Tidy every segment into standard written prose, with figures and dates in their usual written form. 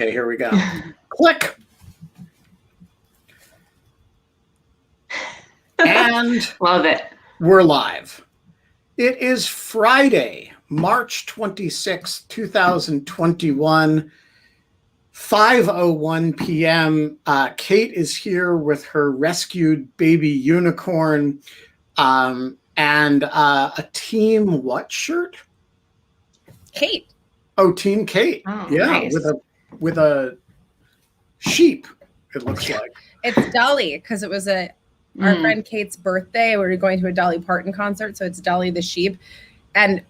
Okay, here we go. Click. And love it. We're live. It is Friday, March 26, 2021, 5:01 p.m. Kate is here with her rescued baby unicorn and a Team what shirt? Kate. Oh, Team Kate. Oh, yeah, nice. with a sheep, it looks like. It's Dolly, because it was our friend Kate's birthday. We were going to a Dolly Parton concert, so it's Dolly the sheep. And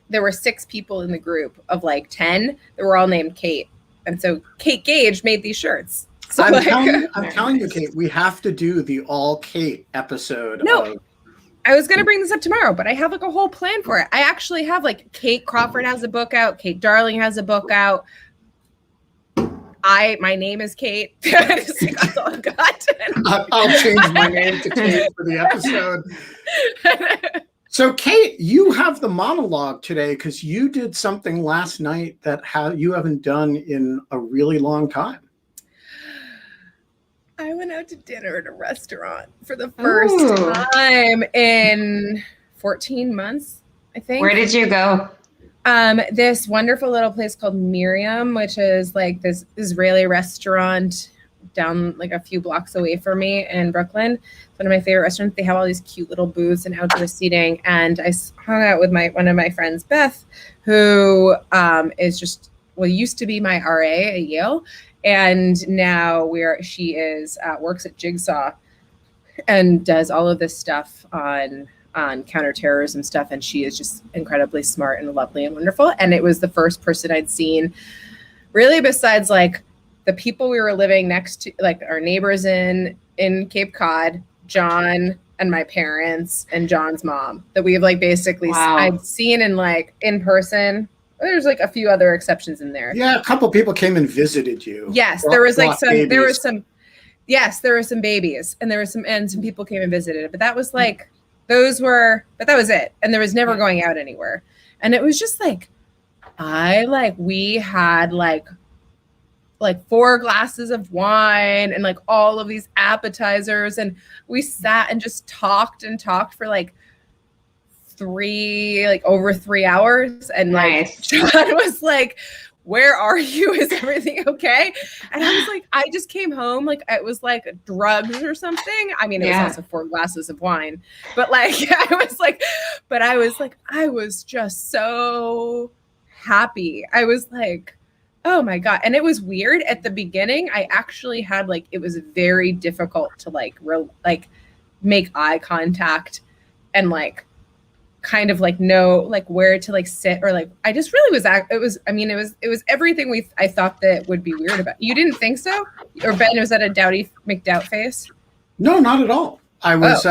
there were 6 people in the group of 10 that were all named Kate. And so Kate Gage made these shirts. So I'm telling you, Kate, we have to do the all Kate episode. No, I was going to bring this up tomorrow, but I have a whole plan for it. I actually have Kate Crawford has a book out. Kate Darling has a book out. My name is Kate. That's all I've got. I'll change my name to Kate for the episode. So, Kate, you have the monologue today because you did something last night that you haven't done in a really long time. I went out to dinner at a restaurant for the first time in 14 months, I think. Where did you go? This wonderful little place called Miriam, which is this Israeli restaurant down a few blocks away from me in Brooklyn. It's one of my favorite restaurants. They have all these cute little booths and outdoor seating. And I hung out with one of my friends, Beth, who used to be my RA at Yale. And now she works at Jigsaw and does all of this stuff on counterterrorism stuff. And she is just incredibly smart and lovely and wonderful. And it was the first person I'd seen really besides the people we were living next to, our neighbors in Cape Cod, John and my parents and John's mom, that we have basically I'd seen in person. There's a few other exceptions in there. Yeah, a couple people came and visited you. Yes, there was some babies and some people came and visited. But that was but that was it. And there was never going out anywhere. And it was just we had 4 glasses of wine and all of these appetizers, and we sat and just talked for over 3 hours. And nice. John was where are you? Is everything okay? And I was I just came home. It was drugs or something. I mean, it was also 4 glasses of wine, but I was just so happy. I was oh my God. And it was weird at the beginning. I actually had it was very difficult to make eye contact and kind of know where to sit, or I just really it was everything I thought that would be weird about. You didn't think so? Or Ben, was that a Doughty McDoubt face? No, not at all. I was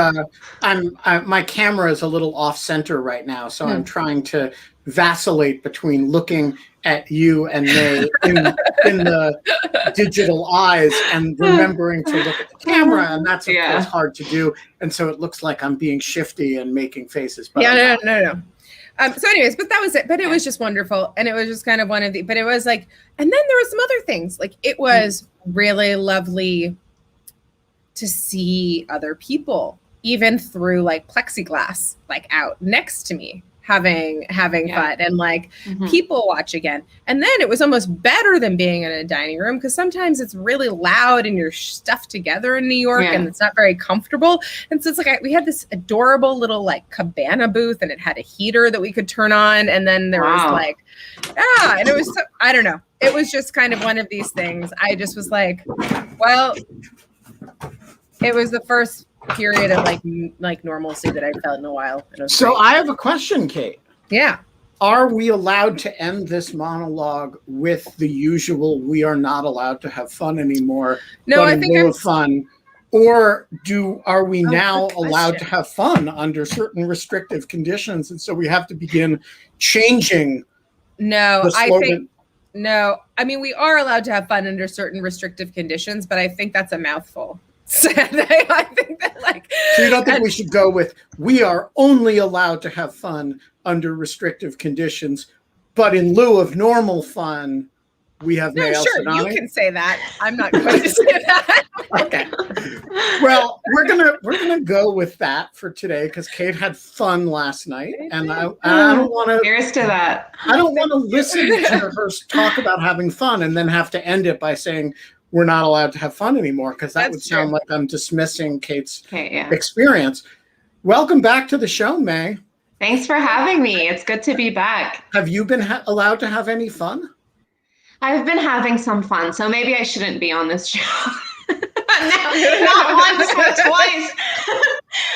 my camera is a little off center right now, so I'm trying to vacillate between looking at you and May in the digital eyes and remembering to look at the camera, and that's of course hard to do, and so it looks like I'm being shifty and making faces. But no. So anyways, but that was it. But it was just wonderful, and it was just kind of one of the. But it was and then there was some other things. It was really lovely to see other people, even through plexiglass, out next to me, having fun and people watch again. And then it was almost better than being in a dining room, because sometimes it's really loud and you're stuffed together in New York and it's not very comfortable. And so it's we had this adorable little cabana booth, and it had a heater that we could turn on. And then there was and it was, I don't know. It was just kind of one of these things. I just was well, it was the first period of normalcy that I felt in a while. So great. I have a question, Kate. Yeah. Are we allowed to end this monologue with the usual "we are not allowed to have fun anymore"? No, I think I'm fun. Or are we now allowed to have fun under certain restrictive conditions, and so we have to begin changing? No, I think no. I mean, we are allowed to have fun under certain restrictive conditions, but I think that's a mouthful. I think that so you don't think we should go with "we are only allowed to have fun under restrictive conditions, but in lieu of normal fun, We have Mai Sure, you El-Sadany. can say that. I'm not going to say that. Okay. Well, we're gonna go with that for today because Kate had fun last night, and I don't want to. Cheers to that. I don't want to listen to her talk about having fun and then have to end it by saying we're not allowed to have fun anymore, because that would sound like I'm dismissing Kate's experience. Welcome back to the show, Mai. Thanks for having me. It's good to be back. Have you been allowed to have any fun? I've been having some fun, so maybe I shouldn't be on this show. Not once, but twice.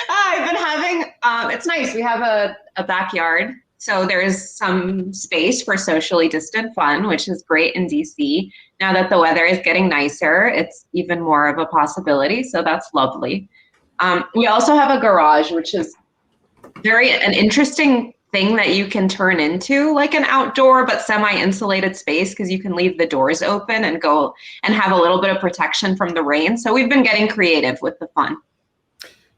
I've been having, it's nice. We have a backyard, so there's some space for socially distant fun, which is great in DC. Now that the weather is getting nicer, it's even more of a possibility, so that's lovely. We also have a garage, which is an interesting thing that you can turn into like an outdoor but semi-insulated space, because you can leave the doors open and go and have a little bit of protection from the rain. So we've been getting creative with the fun.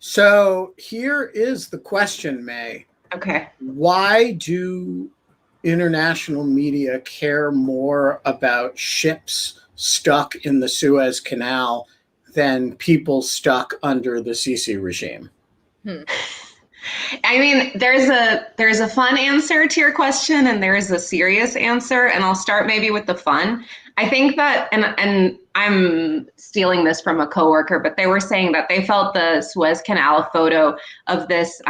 So here is the question, Mai. Okay. Why do international media care more about ships stuck in the Suez Canal than people stuck under the Sisi regime? I mean, there's a fun answer to your question, and there's a serious answer, and I'll start maybe with the fun. I think that, and I'm stealing this from a coworker, but they were saying that they felt the Suez Canal photo of this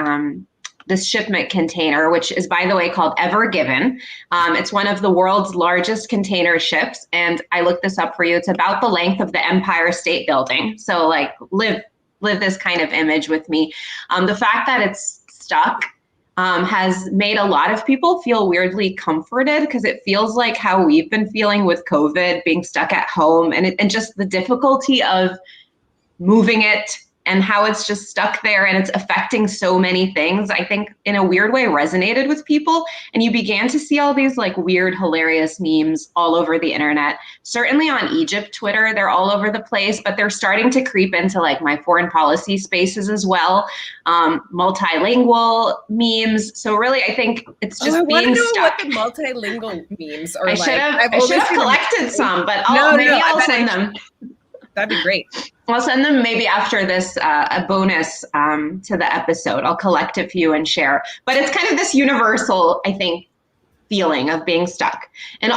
this shipment container, which is, by the way, called Ever Given. It's one of the world's largest container ships, and I looked this up for you. It's about the length of the Empire State Building. So, like, live this kind of image with me. The fact that it's stuck has made a lot of people feel weirdly comforted, because it feels like how we've been feeling with COVID, being stuck at home, and just the difficulty of moving it, and how it's just stuck there and it's affecting so many things, I think in a weird way resonated with people. And you began to see all these like weird, hilarious memes all over the internet. Certainly on Egypt Twitter, they're all over the place, but they're starting to creep into like my foreign policy spaces as well. Multilingual memes. So really, I think it's just being stuck. What the multilingual memes are I like. should have collected some, but I'll send them. That'd be great. I'll send them maybe after this, a bonus to the episode. I'll collect a few and share. But it's kind of this universal, I think, feeling of being stuck. And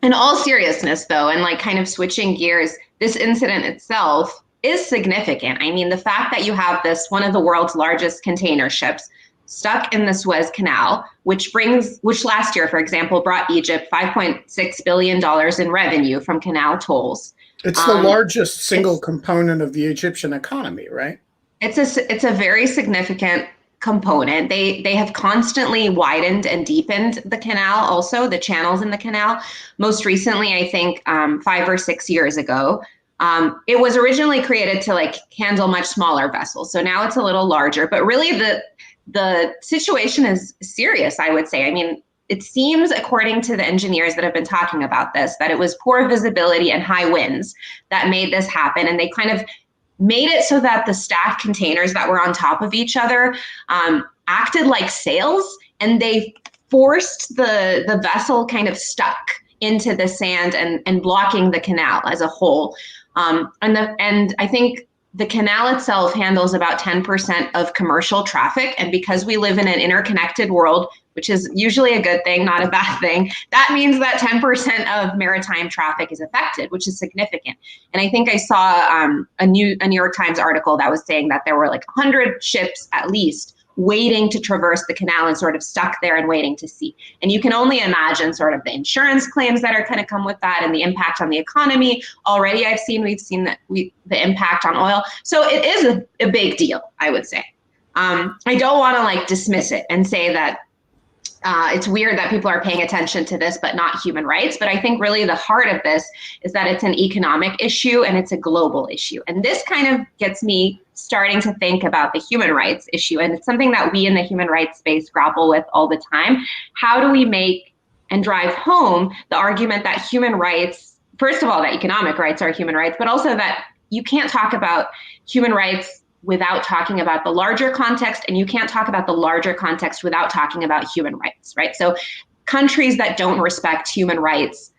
in all seriousness, though, and like kind of switching gears, this incident itself is significant. I mean, the fact that you have this, one of the world's largest container ships, stuck in the Suez Canal, which last year, for example, brought Egypt $5.6 billion in revenue from canal tolls. It's the largest single component of the Egyptian economy, right? It's a very significant component. They have constantly widened and deepened the canal, also the channels in the canal. Most recently, I think 5 or 6 years ago, it was originally created to like handle much smaller vessels. So now it's a little larger, but really the situation is serious, I would say. I mean, it seems, according to the engineers that have been talking about this, that it was poor visibility and high winds that made this happen. And they kind of made it so that the stacked containers that were on top of each other acted like sails, and they forced the vessel kind of stuck into the sand and blocking the canal as a whole. And I think the canal itself handles about 10% of commercial traffic. And because we live in an interconnected world, which is usually a good thing, not a bad thing, that means that 10% of maritime traffic is affected, which is significant. And I think I saw a New York Times article that was saying that there were like 100 ships at least waiting to traverse the canal and sort of stuck there and waiting to see. And you can only imagine sort of the insurance claims that are going to come with that and the impact on the economy. Already we've seen the impact on oil. So it is a big deal, I would say. I don't want to like dismiss it and say that it's weird that people are paying attention to this, but not human rights. But I think really the heart of this is that it's an economic issue and it's a global issue. And this kind of gets me starting to think about the human rights issue. And it's something that we in the human rights space grapple with all the time. How do we make and drive home the argument that human rights, first of all, that economic rights are human rights, but also that you can't talk about human rights without talking about the larger context, and you can't talk about the larger context without talking about human rights, right? So countries that don't respect human rights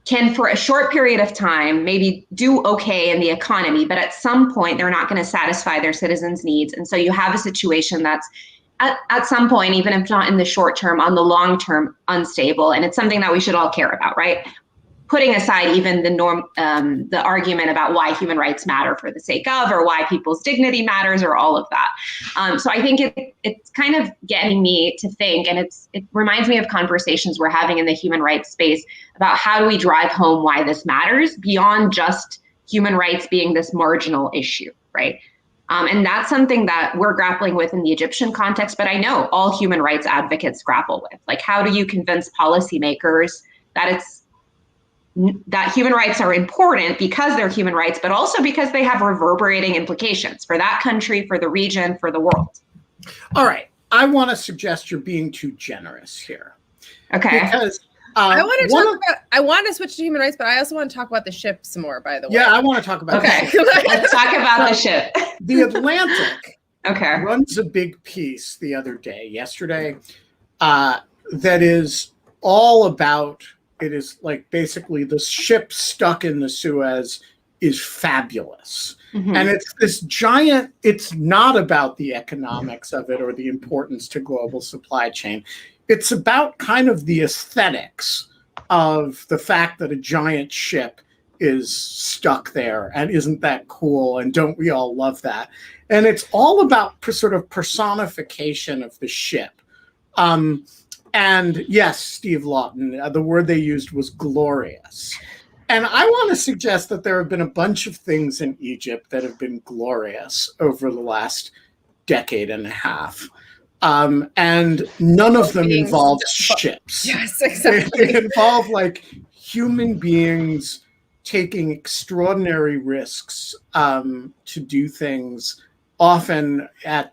can for a short period of time maybe do okay in the economy, but at some point they're not going to satisfy their citizens' needs. And so you have a situation that's at some point, even if not in the short term, on the long term, unstable. And it's something that we should all care about, right? Putting aside even the argument about why human rights matter for the sake of, or why people's dignity matters, or all of that. So I think it's kind of getting me to think, and it reminds me of conversations we're having in the human rights space about how do we drive home why this matters beyond just human rights being this marginal issue, right? And that's something that we're grappling with in the Egyptian context, but I know all human rights advocates grapple with. Like, how do you convince policymakers that human rights are important because they're human rights, but also because they have reverberating implications for that country, for the region, for the world? All right. I want to suggest you're being too generous here. Okay. Because I want to switch to human rights, but I also want to talk about the ship some more, by the way. Yeah, I want to talk about that. Let's talk about the ship. The Atlantic runs a big piece yesterday, that is all about, it is like basically the ship stuck in the Suez is fabulous. Mm-hmm. And it's this giant, it's not about the economics of it or the importance to global supply chain. It's about kind of the aesthetics of the fact that a giant ship is stuck there, and isn't that cool? And don't we all love that? And it's all about sort of personification of the ship. And yes, Steve Lawton, the word they used was glorious. And I want to suggest that there have been a bunch of things in Egypt that have been glorious over the last decade and a half. And none of them involve ships. Yes, exactly. They involve like human beings taking extraordinary risks to do things, often at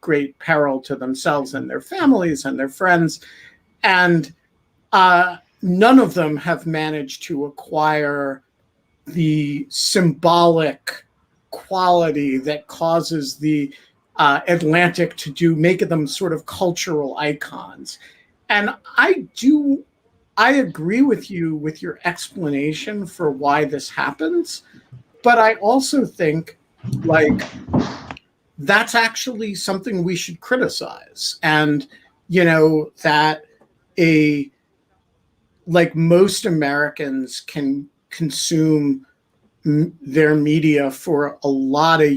great peril to themselves and their families and their friends. And none of them have managed to acquire the symbolic quality that causes the Atlantic to make them sort of cultural icons. And I agree with you with your explanation for why this happens, but I also think like that's actually something we should criticize. And, that most Americans can consume their media for a lot of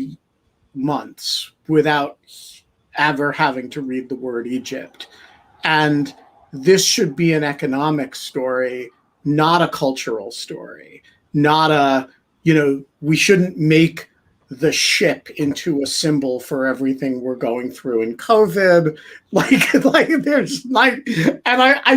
months without ever having to read the word Egypt. And this should be an economic story, not a cultural story, not we shouldn't make the ship into a symbol for everything we're going through in COVID. I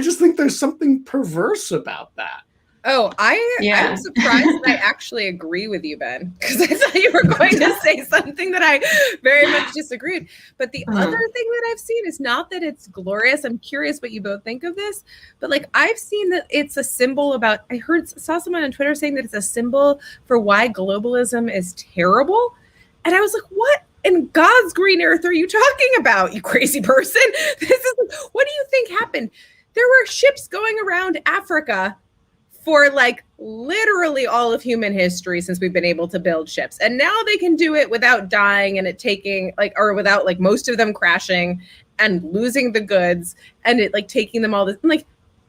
just think there's something perverse about that. Oh, I'm surprised that I actually agree with you, Ben, because I thought you were going to say something that I very much disagreed. But the other thing that I've seen is not that it's glorious. I'm curious what you both think of this, but I've seen that it's a symbol about, saw someone on Twitter saying that it's a symbol for why globalism is terrible. And I was like, what in God's green earth are you talking about, you crazy person? What do you think happened? There were ships going around Africa for literally all of human history since we've been able to build ships. And now they can do it without dying and it taking or without most of them crashing and losing the goods and it taking them all this. I'm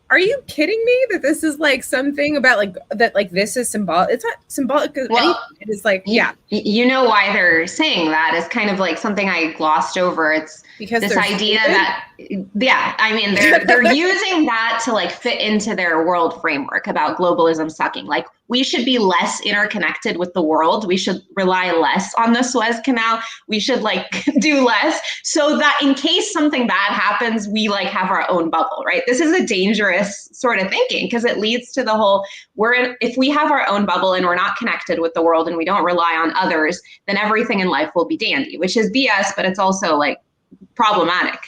are you kidding me that this is something about that this is symbolic? It's not symbolic. Well, it is yeah. You know why they're saying that is kind of something I glossed over. It's because this idea that, they're using that to fit into their world framework about globalism sucking. We should be less interconnected with the world. We should rely less on the Suez Canal. We should do less so that in case something bad happens, we have our own bubble, right? This is a dangerous sort of thinking because it leads to the whole, if we have our own bubble and we're not connected with the world and we don't rely on others, then everything in life will be dandy, which is BS, but it's also problematic.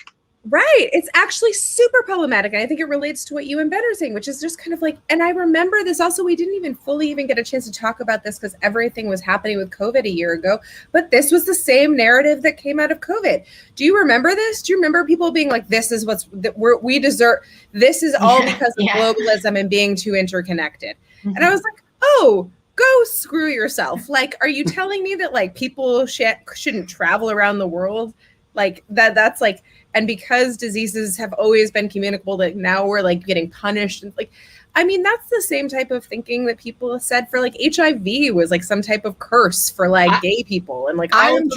Right. It's actually super problematic. And I think it relates to what you and Ben are saying, which is just kind of like, and I remember this also, we didn't even fully even get a chance to talk about this because everything was happening with COVID a year ago, but this was the same narrative that came out of COVID. Do you remember this? Do you remember people being like, this is we deserve, this is all because of globalism and being too interconnected. Mm-hmm. And I was like, oh, go screw yourself. Like, are you telling me that like people shouldn't travel around the world? Like that's like, and because diseases have always been communicable, that now we're like getting punished. And like, I mean, that's the same type of thinking that people have said for like HIV was like some type of curse for like gay people. And like, I'm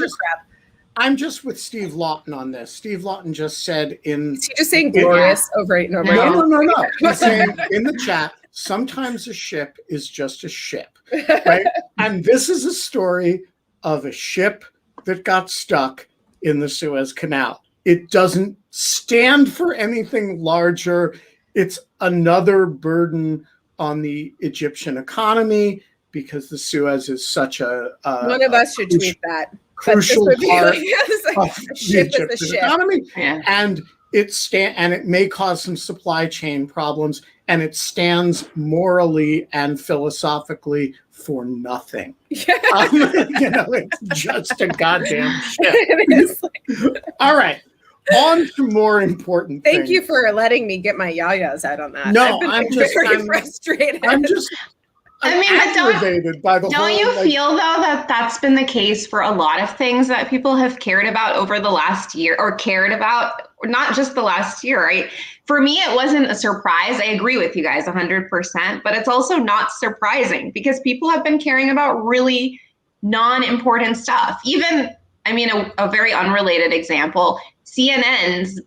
just with Steve Lawton on this. Steve Lawton just said is he just saying glorious over and over again? No. He's saying in the chat, sometimes a ship is just a ship, right? And this is a story of a ship that got stuck in the Suez Canal. It doesn't stand for anything larger. It's another burden on the Egyptian economy because the Suez is such a one of us should tweet that crucial part of the Egyptian economy, and it may cause some supply chain problems, and it stands morally and philosophically for nothing. It's just a goddamn ship. All right. On to more important things. Thank you for letting me get my yayas out on that. No, I'm very frustrated. I'm aggravated by the whole. Don't you feel though that that's been the case for a lot of things that people have cared about over the last year, or cared about, not just the last year, right? For me, it wasn't a surprise. I agree with you guys 100%, but it's also not surprising because people have been caring about really non-important stuff. Even, I mean, a very unrelated example, CNN's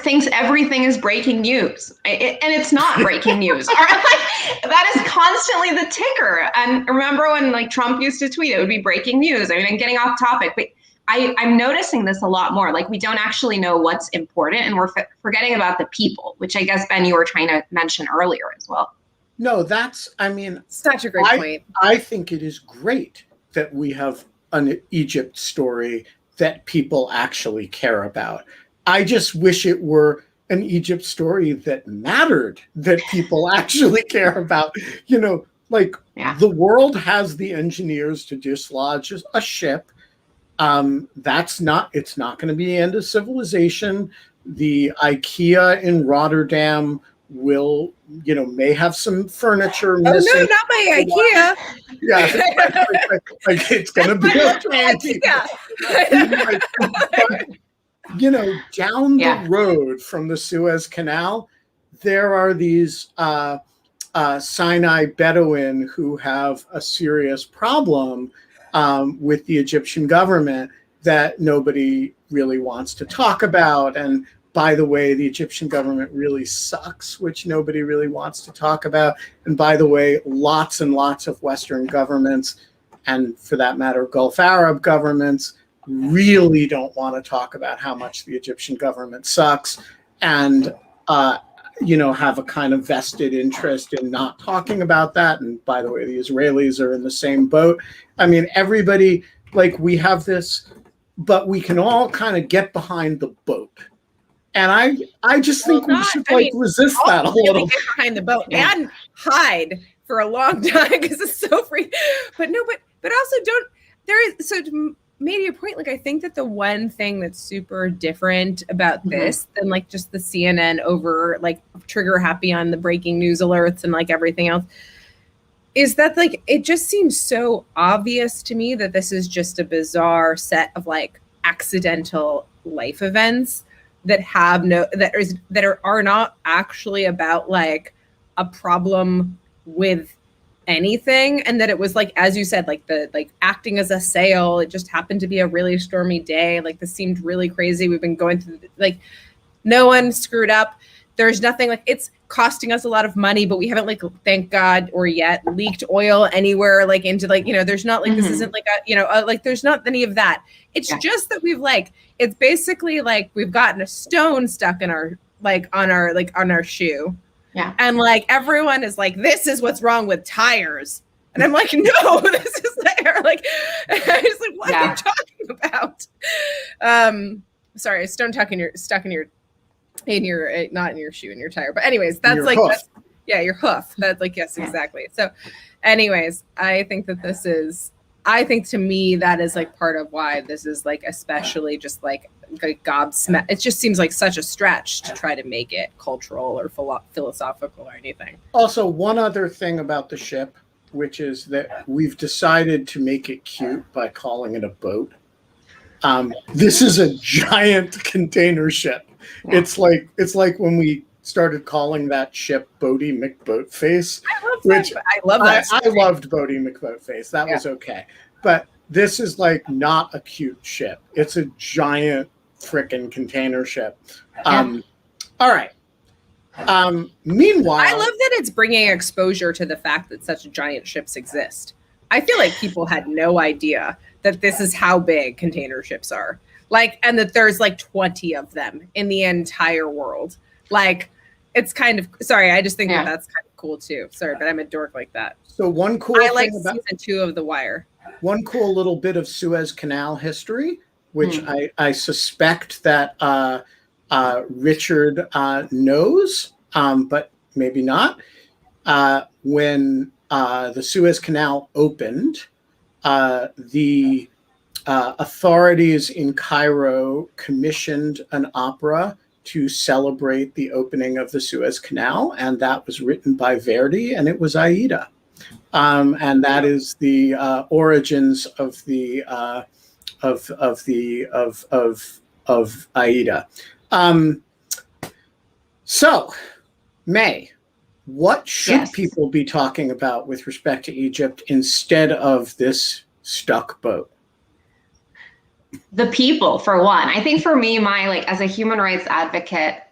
thinks everything is breaking news, and it's not breaking news. That is constantly the ticker. And remember when like Trump used to tweet, it would be breaking news. I mean, I'm getting off topic, but I'm noticing this a lot more. Like we don't actually know what's important, and we're forgetting about the people, which I guess, Ben, you were trying to mention earlier as well. No, I mean, such a great point. I think it is great that we have an Egypt story that people actually care about. I just wish it were an Egypt story that mattered, that people actually care about. The world has the engineers to dislodge a ship. It's not going to be the end of civilization. The IKEA in Rotterdam may have some furniture missing. Oh no, not my IKEA. Yeah, it's going to be down the road from the Suez Canal, there are these Sinai Bedouin who have a serious problem with the Egyptian government that nobody really wants to talk about. And by the way, the Egyptian government really sucks, which nobody really wants to talk about. And by the way, lots and lots of Western governments, and for that matter, Gulf Arab governments, really don't want to talk about how much the Egyptian government sucks, and have a kind of vested interest in not talking about that. And by the way, the Israelis are in the same boat. I mean, everybody, we have this, but we can all kind of get behind the boat. And I just think we should resist that a little. Get behind the boat and hide for a long time because it's so free. But also don't. There is so. Made a point, I think that the one thing that's super different about this than just the CNN over trigger happy on the breaking news alerts and everything else is that it just seems so obvious to me that this is just a bizarre set of accidental life events that have are not actually about a problem with anything, and that it was as you said, the acting as a sail. It just happened to be a really stormy day. This seemed really crazy. We've been going through no one screwed up. There's nothing it's costing us a lot of money, but we haven't thank God or yet leaked oil anywhere into there's not this isn't there's not any of that. It's just that we've it's basically we've gotten a stone stuck in our on our shoe. Yeah. And everyone is this is what's wrong with tires. And I'm no, this is there. I was what are you talking about? Sorry, stone stuck in your in your, not in your shoe, in your tire. But anyways, that's Your like, hoof. that's, yeah, your hoof. That's like, yes, exactly. So anyways, I think that this is, I think to me, that is like part of why this is like, especially just like gobsmacked. It just seems like such a stretch to try to make it cultural or philosophical or anything. Also, one other thing about the ship, which is that we've decided to make it cute by calling it a boat. This is a giant container ship. Yeah. It's like when we started calling that ship Bodie McBoatface. I love that. I loved Bodie McBoatface. That was okay. But this is like not a cute ship. It's a giant frickin' container ship. All right. Meanwhile, I love that it's bringing exposure to the fact that such giant ships exist. I feel like people had no idea that this is how big container ships are. Like, and that there's like 20 of them in the entire world. Like, it's kind of, sorry, I just think that that's kind of cool too. Sorry, but I'm a dork like that. So one cool I like thing about season 2 of The Wire. One cool little bit of Suez Canal history, which I suspect that Richard knows, but maybe not. When the Suez Canal opened, the authorities in Cairo commissioned an opera to celebrate the opening of the Suez Canal, and that was written by Verdi, and it was Aida. And that is the origins of the of Aida. So, May, what should people be talking about with respect to Egypt instead of this stuck boat? The people, for one. I think for me, my, like, as a human rights advocate,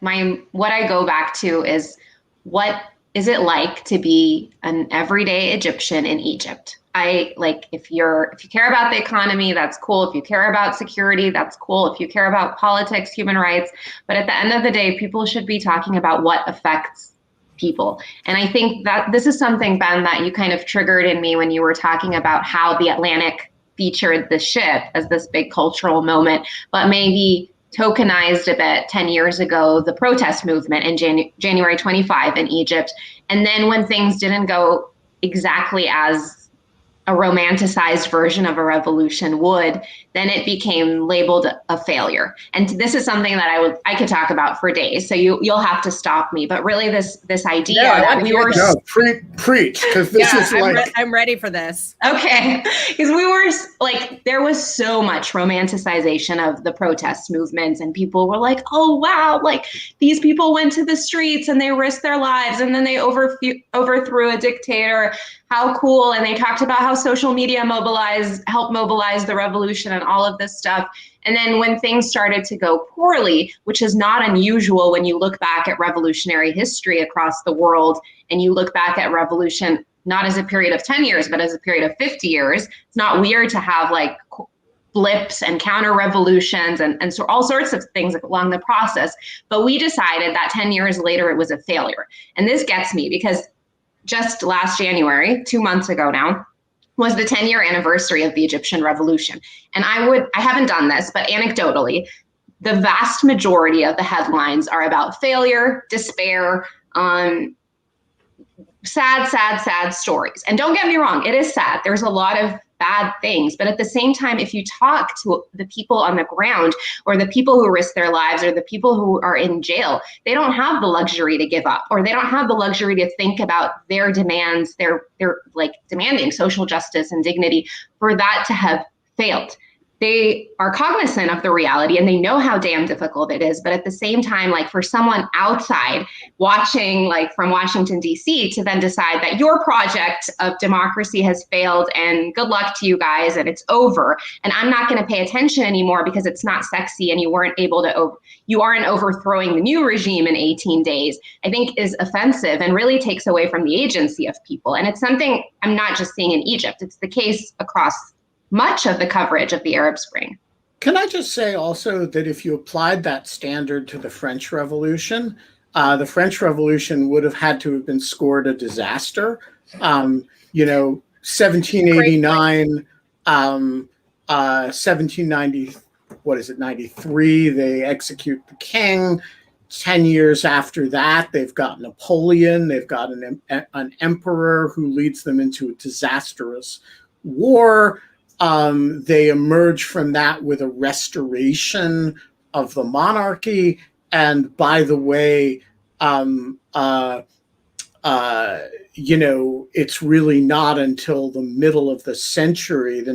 what I go back to is, what is it like to be an everyday Egyptian in Egypt? If you care about the economy, that's cool. If you care about security, that's cool. If you care about politics, human rights, but at the end of the day, people should be talking about what affects people. And I think that this is something, Ben, that you kind of triggered in me when you were talking about how the Atlantic featured the ship as this big cultural moment, but maybe tokenized a bit 10 years ago, the protest movement in January 25 in Egypt. And then when things didn't go exactly as a romanticized version of a revolution would, then it became labeled a failure. And this is something that I could talk about for days. So you'll have to stop me. But really, this idea that we were preach, because this is like I'm ready for this. Okay, because we were like, there was so much romanticization of the protest movements, and people were like, oh wow, like these people went to the streets and they risked their lives and then they overthrew a dictator. How cool. And they talked about how social media helped mobilize the revolution and all of this stuff. And then when things started to go poorly, which is not unusual when you look back at revolutionary history across the world, and you look back at revolution, not as a period of 10 years, but as a period of 50 years, it's not weird to have like blips and counter revolutions and so all sorts of things along the process. But we decided that 10 years later, it was a failure. And this gets me because just last January, 2 months ago now, was the 10-year anniversary of the Egyptian Revolution. And I haven't done this, but anecdotally, the vast majority of the headlines are about failure, despair, sad stories. And don't get me wrong, it is sad. There's a lot of bad things. But at the same time, if you talk to the people on the ground, or the people who risk their lives, or the people who are in jail, they don't have the luxury to give up, or they don't have the luxury to think about their demands. They're like demanding social justice and dignity for that to have failed. They are cognizant of the reality and they know how damn difficult it is. But at the same time, like for someone outside watching, like from Washington, D.C., to then decide that your project of democracy has failed and good luck to you guys and it's over, and I'm not going to pay attention anymore because it's not sexy and you aren't overthrowing the new regime in 18 days, I think is offensive and really takes away from the agency of people. And it's something I'm not just seeing in Egypt. It's the case across much of the coverage of the Arab Spring. Can I just say also that if you applied that standard to the French Revolution, the French Revolution would have had to have been scored a disaster. 1789, 1790, 93, they execute the king. 10 years after that, they've got Napoleon, they've got an emperor who leads them into a disastrous war. They emerge from that with a restoration of the monarchy. And by the way, it's really not until the middle of the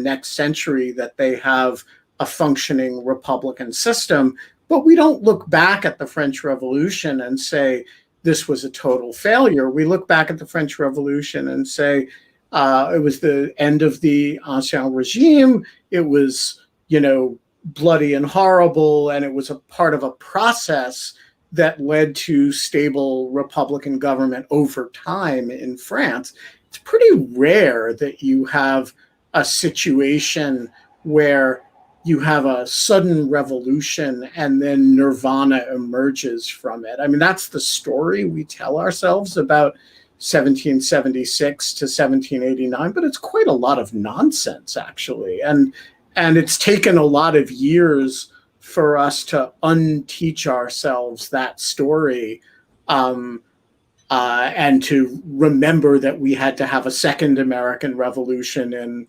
next century, that they have a functioning republican system. But we don't look back at the French Revolution and say this was a total failure. We look back at the French Revolution and say it was the end of the Ancien Regime. It was, bloody and horrible, and it was a part of a process that led to stable Republican government over time in France. It's pretty rare that you have a situation where you have a sudden revolution and then nirvana emerges from it. I mean, that's the story we tell ourselves about 1776 to 1789, but it's quite a lot of nonsense, actually. And it's taken a lot of years for us to unteach ourselves that story, and to remember that we had to have a second American Revolution in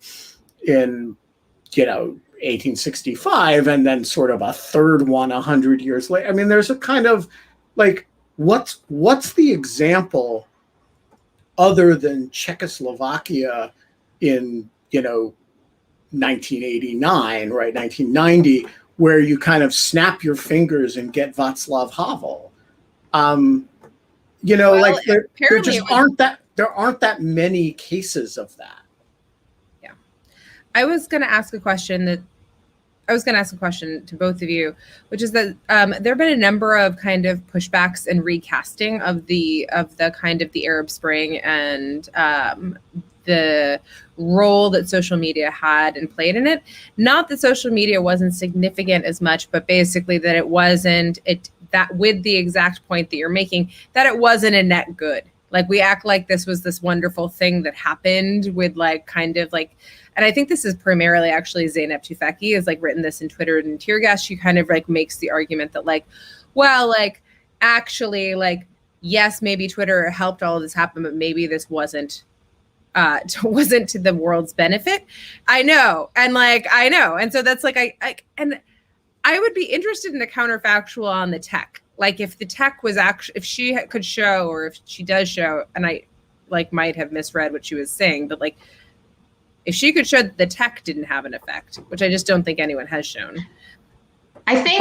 1865, and then sort of a third one 100 years later. I mean, there's a kind of like, what's the example other than Czechoslovakia in 1989, right, 1990, where you kind of snap your fingers and get Václav Havel. There aren't that many cases of that. Yeah. I was going to ask a question to both of you, which is that there have been a number of kind of pushbacks and recasting of the kind of the Arab Spring and the role that social media had and played in it. Not that social media wasn't significant as much, but basically that it wasn't that with the exact point that you're making, that it wasn't a net good. Like, we act like this was this wonderful thing that happened with like kind of like, and I think this is primarily actually Zeynep Tufekci has like written this in Twitter and Tear Gas. She kind of like makes the argument that like, well, like actually like, yes, maybe Twitter helped all of this happen, but maybe this wasn't to the world's benefit. I know. And so that's like, I would be interested in a counterfactual on the tech. Like, if the tech was actually, if she could show, or if she does show, and I like might have misread what she was saying, but like, if she could show that the tech didn't have an effect, which I just don't think anyone has shown. I think,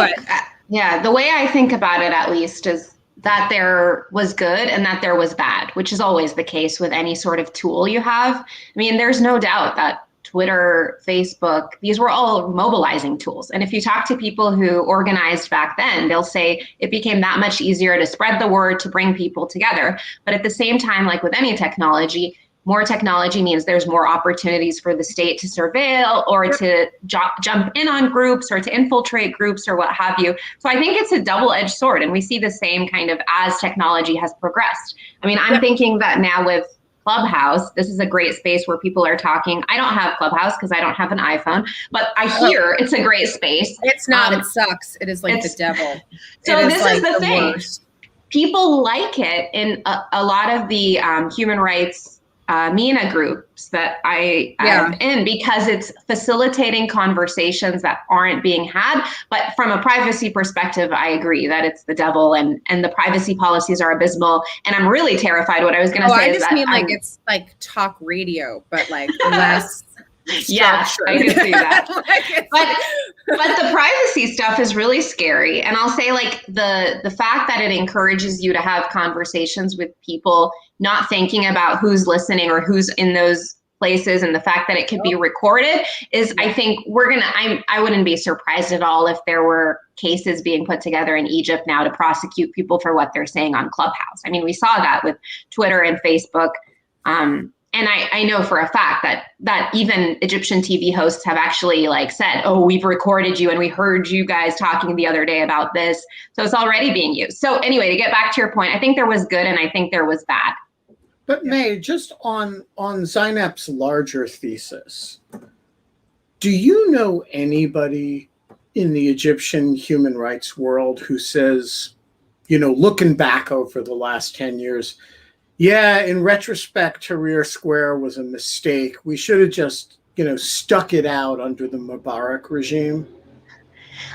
the way I think about it, at least, is that there was good and that there was bad, which is always the case with any sort of tool you have. I mean, there's no doubt that Twitter, Facebook, these were all mobilizing tools. And if you talk to people who organized back then, they'll say it became that much easier to spread the word, to bring people together. But at the same time, like with any technology, more technology means there's more opportunities for the state to surveil or to jump in on groups or to infiltrate groups or what have you. So I think it's a double-edged sword, and we see the same kind of as technology has progressed. I mean, I'm thinking that now with Clubhouse, this is a great space where people are talking. I don't have Clubhouse because I don't have an iPhone, but I hear it's a great space. It's not, it sucks. It is like the devil. So this is the thing. Worst. People like it in a lot of the human rights MENA groups that I am in, because it's facilitating conversations that aren't being had. But from a privacy perspective, I agree that it's the devil, and the privacy policies are abysmal. And I'm really terrified. What I was going to say I is just that mean like it's like talk radio, but like less. Yeah, I can see that. But the privacy stuff is really scary. And I'll say, like, the fact that it encourages you to have conversations with people not thinking about who's listening or who's in those places, and the fact that it can be recorded is, I think I wouldn't be surprised at all if there were cases being put together in Egypt now to prosecute people for what they're saying on Clubhouse. I mean, we saw that with Twitter and Facebook. And I know for a fact that even Egyptian TV hosts have actually like said, oh, we've recorded you and we heard you guys talking the other day about this. So it's already being used. So anyway, to get back to your point, I think there was good and I think there was bad. But May, just on Zeynep's larger thesis, do you know anybody in the Egyptian human rights world who says looking back over the last 10 years, yeah, in retrospect, Tahrir Square was a mistake. We should have just, stuck it out under the Mubarak regime.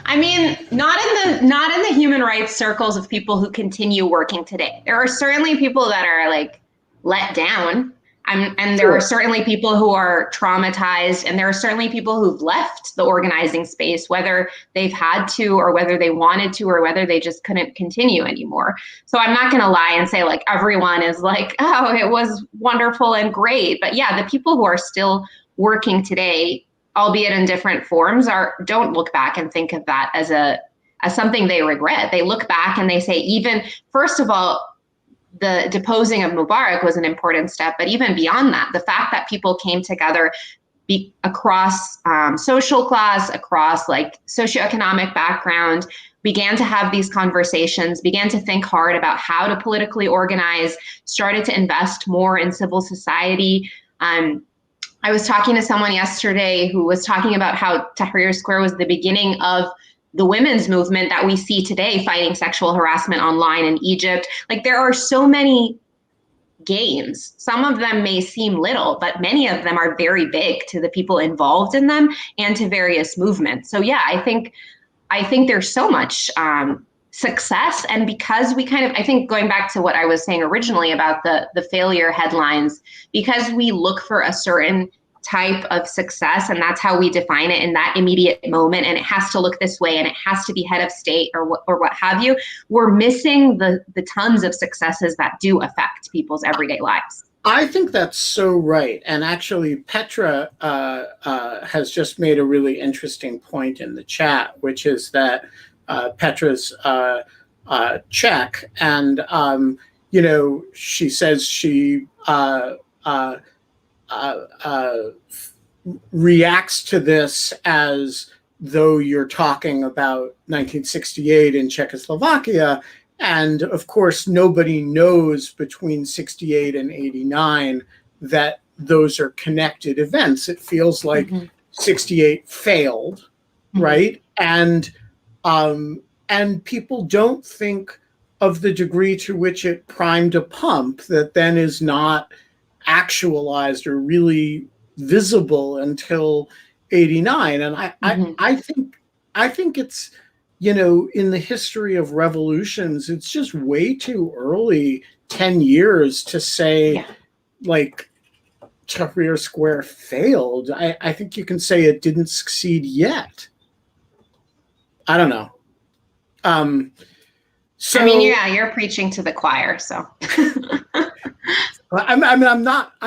I mean, not in the human rights circles of people who continue working today. There are certainly people that are like let down, and there are certainly people who are traumatized, and there are certainly people who've left the organizing space, whether they've had to or whether they wanted to or whether they just couldn't continue anymore. So I'm not going to lie and say like everyone is like, oh, it was wonderful and great. But yeah, the people who are still working today, albeit in different forms, don't look back and think of that as something they regret. They look back and they say, even first of all, the deposing of Mubarak was an important step, but even beyond that, the fact that people came together across social class, across like socioeconomic background, began to have these conversations, began to think hard about how to politically organize, started to invest more in civil society. I was talking to someone yesterday who was talking about how Tahrir Square was the beginning of the women's movement that we see today fighting sexual harassment online in Egypt. Like there are so many gains. Some of them may seem little, but many of them are very big to the people involved in them and to various movements. So yeah, I think there's so much success. And because we I think going back to what I was saying originally about the failure headlines, because we look for a certain type of success and that's how we define it in that immediate moment, and it has to look this way and it has to be head of state or what have you, we're missing the tons of successes that do affect people's everyday lives. I think that's so right. And actually, Petra has just made a really interesting point in the chat, which is that Petra's Czech, and she says she reacts to this as though you're talking about 1968 in Czechoslovakia. And of course, nobody knows between 68 and 89 that those are connected events. It feels like 68 failed, right? And people don't think of the degree to which it primed a pump that then is not actualized or really visible until 89. And I think it's, in the history of revolutions, it's just way too early, 10 years to say like Tahrir Square failed. I think you can say it didn't succeed yet. I don't know. So I mean, yeah, you're preaching to the choir, so I'm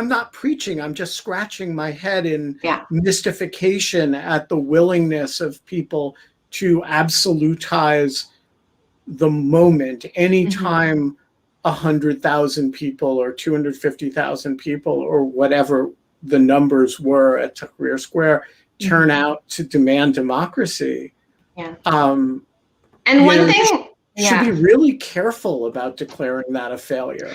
not preaching. I'm just scratching my head in mystification at the willingness of people to absolutize the moment. Anytime 100,000 people or 250,000 people or whatever the numbers were at Tahrir Square turn out to demand democracy. And one thing should be really careful about declaring that a failure.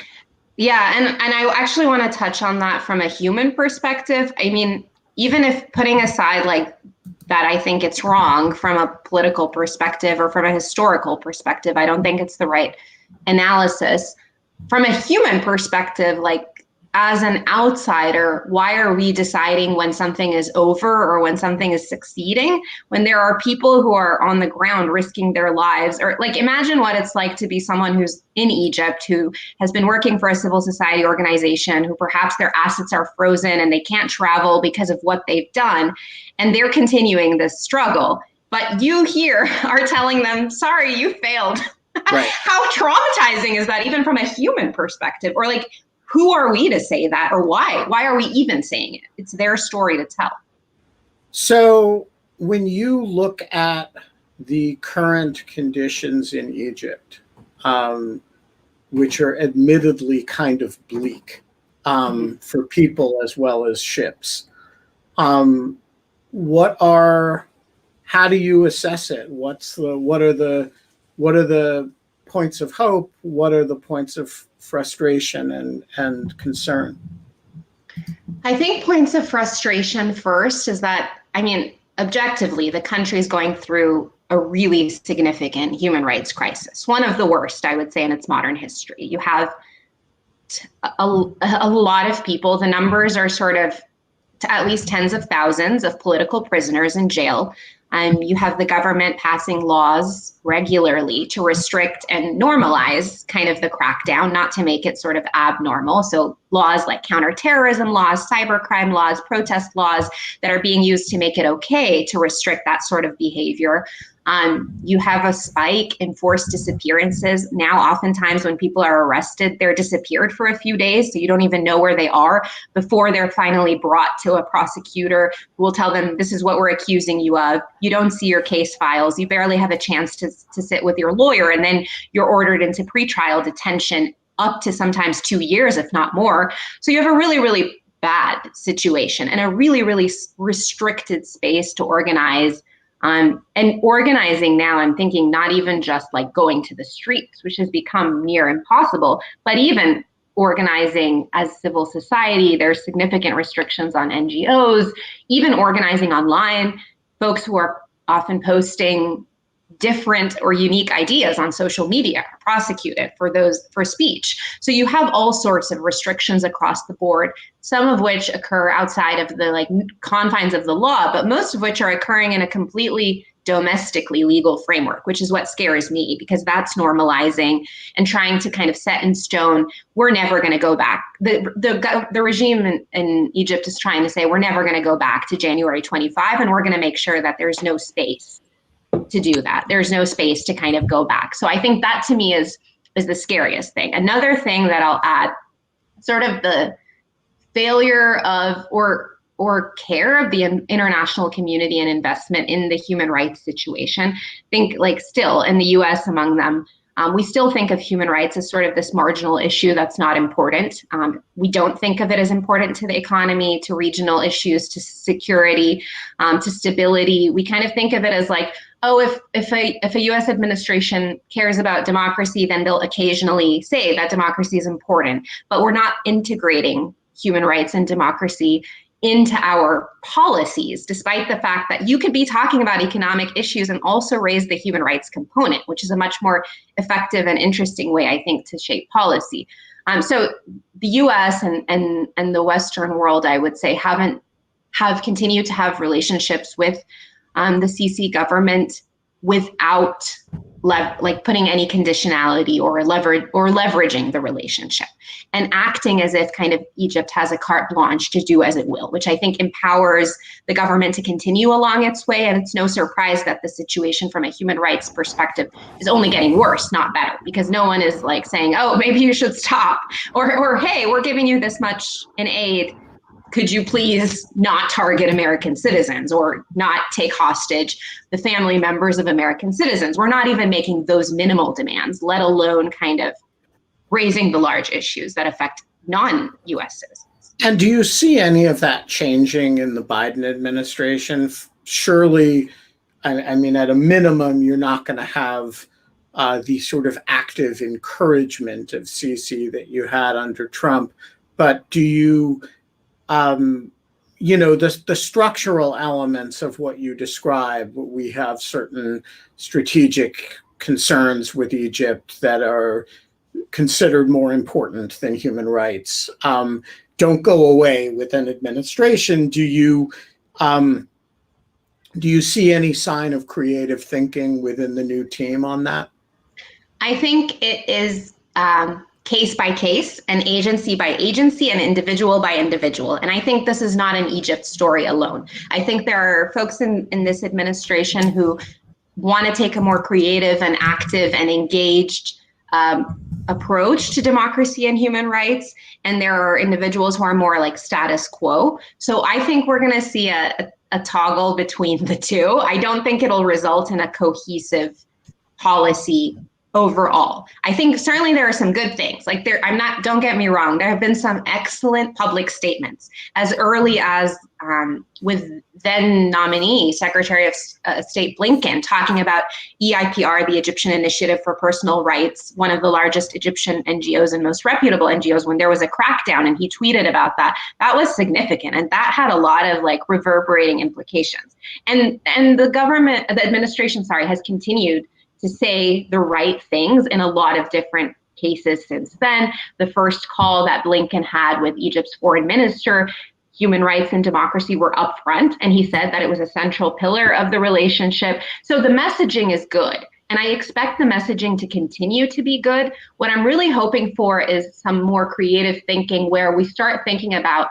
Yeah, and I actually want to touch on that from a human perspective. I mean, even if putting aside like that, I think it's wrong from a political perspective or from a historical perspective. I don't think it's the right analysis. From a human perspective, like as an outsider, why are we deciding when something is over or when something is succeeding when there are people who are on the ground risking their lives? Or like, imagine what it's like to be someone who's in Egypt, who has been working for a civil society organization, who perhaps their assets are frozen and they can't travel because of what they've done. And they're continuing this struggle. But you here are telling them, sorry, you failed. Right. How traumatizing is that even from a human perspective? Or like, who are we to say that, or why? Why are we even saying it? It's their story to tell. So when you look at the current conditions in Egypt, which are admittedly kind of bleak for people as well as ships, how do you assess it? What are the points of hope? What are the points of frustration and concern? I think points of frustration first is that, I mean, objectively, the country is going through a really significant human rights crisis, one of the worst, I would say, in its modern history. You have a lot of people, the numbers are sort of to at least tens of thousands of political prisoners in jail. You have the government passing laws regularly to restrict and normalize kind of the crackdown, not to make it sort of abnormal. So laws like counterterrorism laws, cybercrime laws, protest laws that are being used to make it okay to restrict that sort of behavior. You have a spike in forced disappearances. Now, oftentimes when people are arrested, they're disappeared for a few days, so you don't even know where they are before they're finally brought to a prosecutor who will tell them, this is what we're accusing you of. You don't see your case files. You barely have a chance to sit with your lawyer, and then you're ordered into pretrial detention up to sometimes 2 years, if not more. So you have a really, really bad situation and a really, really restricted space to organize. And organizing now, I'm thinking not even just like going to the streets, which has become near impossible, but even organizing as civil society. There's significant restrictions on NGOs, even organizing online, folks who are often posting different or unique ideas on social media are prosecuted for speech. So you have all sorts of restrictions across the board, some of which occur outside of the confines of the law, but most of which are occurring in a completely domestically legal framework, which is what scares me, because that's normalizing and trying to kind of set in stone, we're never going to go back. The regime in Egypt is trying to say, we're never going to go back to January 25, and we're going to make sure that there's no space to do that. There's no space to kind of go back. So I think that to me is the scariest thing. Another thing that I'll add, sort of the failure of or care of the international community and investment in the human rights situation. I think still in the US among them, we still think of human rights as sort of this marginal issue that's not important. We don't think of it as important to the economy, to regional issues, to security, to stability. We kind of think of it as if a US administration cares about democracy, then they'll occasionally say that democracy is important, but we're not integrating human rights and democracy into our policies, despite the fact that you could be talking about economic issues and also raise the human rights component, which is a much more effective and interesting way, I think, to shape policy. So the US and the Western world, I would say, have continued to have relationships with the Sisi government without putting any conditionality or leveraging the relationship, and acting as if kind of Egypt has a carte blanche to do as it will, which I think empowers the government to continue along its way. And it's no surprise that the situation from a human rights perspective is only getting worse, not better, because no one is saying, oh, maybe you should stop, or hey, we're giving you this much in aid, could you please not target American citizens or not take hostage the family members of American citizens? We're not even making those minimal demands, let alone kind of raising the large issues that affect non-US citizens. And do you see any of that changing in the Biden administration? Surely, I mean, at a minimum, you're not going to have the sort of active encouragement of Sisi that you had under Trump, but do you... the structural elements of what you describe, we have certain strategic concerns with Egypt that are considered more important than human rights. Don't go away with an administration. Do you see any sign of creative thinking within the new team on that? I think it is case by case and agency by agency and individual by individual. And I think this is not an Egypt story alone. I think there are folks in this administration who want to take a more creative and active and engaged approach to democracy and human rights. And there are individuals who are more status quo. So I think we're going to see a toggle between the two. I don't think it'll result in a cohesive policy overall. I think certainly there are some good things. Like don't get me wrong, there have been some excellent public statements as early as with then nominee Secretary of State Blinken talking about EIPR, the Egyptian Initiative for Personal Rights, one of the largest Egyptian NGOs and most reputable NGOs, when there was a crackdown, and he tweeted about that. That was significant, and that had a lot of like reverberating implications. And the administration, has continued to say the right things in a lot of different cases since then. The first call that Blinken had with Egypt's foreign minister, human rights and democracy were upfront, and he said that it was a central pillar of the relationship. So the messaging is good, and I expect the messaging to continue to be good. What I'm really hoping for is some more creative thinking where we start thinking about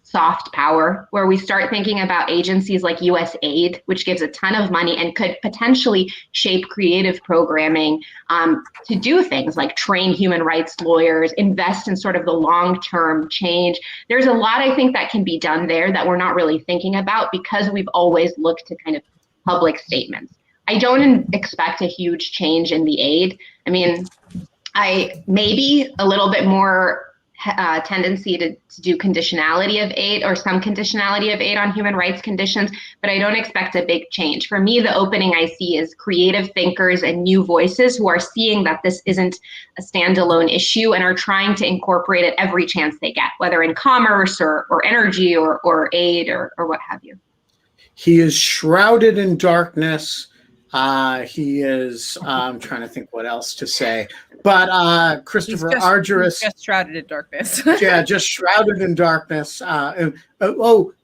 soft power, where we start thinking about agencies like USAID, which gives a ton of money and could potentially shape creative programming to do things like train human rights lawyers, invest in sort of the long-term change. There's a lot, I think, that can be done there that we're not really thinking about because we've always looked to kind of public statements. I don't expect a huge change in the aid. I mean, I maybe a little bit more tendency to do conditionality of aid or some conditionality of aid on human rights conditions, but I don't expect a big change. For me, the opening I see is creative thinkers and new voices who are seeing that this isn't a standalone issue and are trying to incorporate it every chance they get, whether in commerce or energy or aid or what have you. He is shrouded in darkness. He is, I'm trying to think what else to say, but Christopher Argyris. Just shrouded in darkness. Yeah, just shrouded in darkness.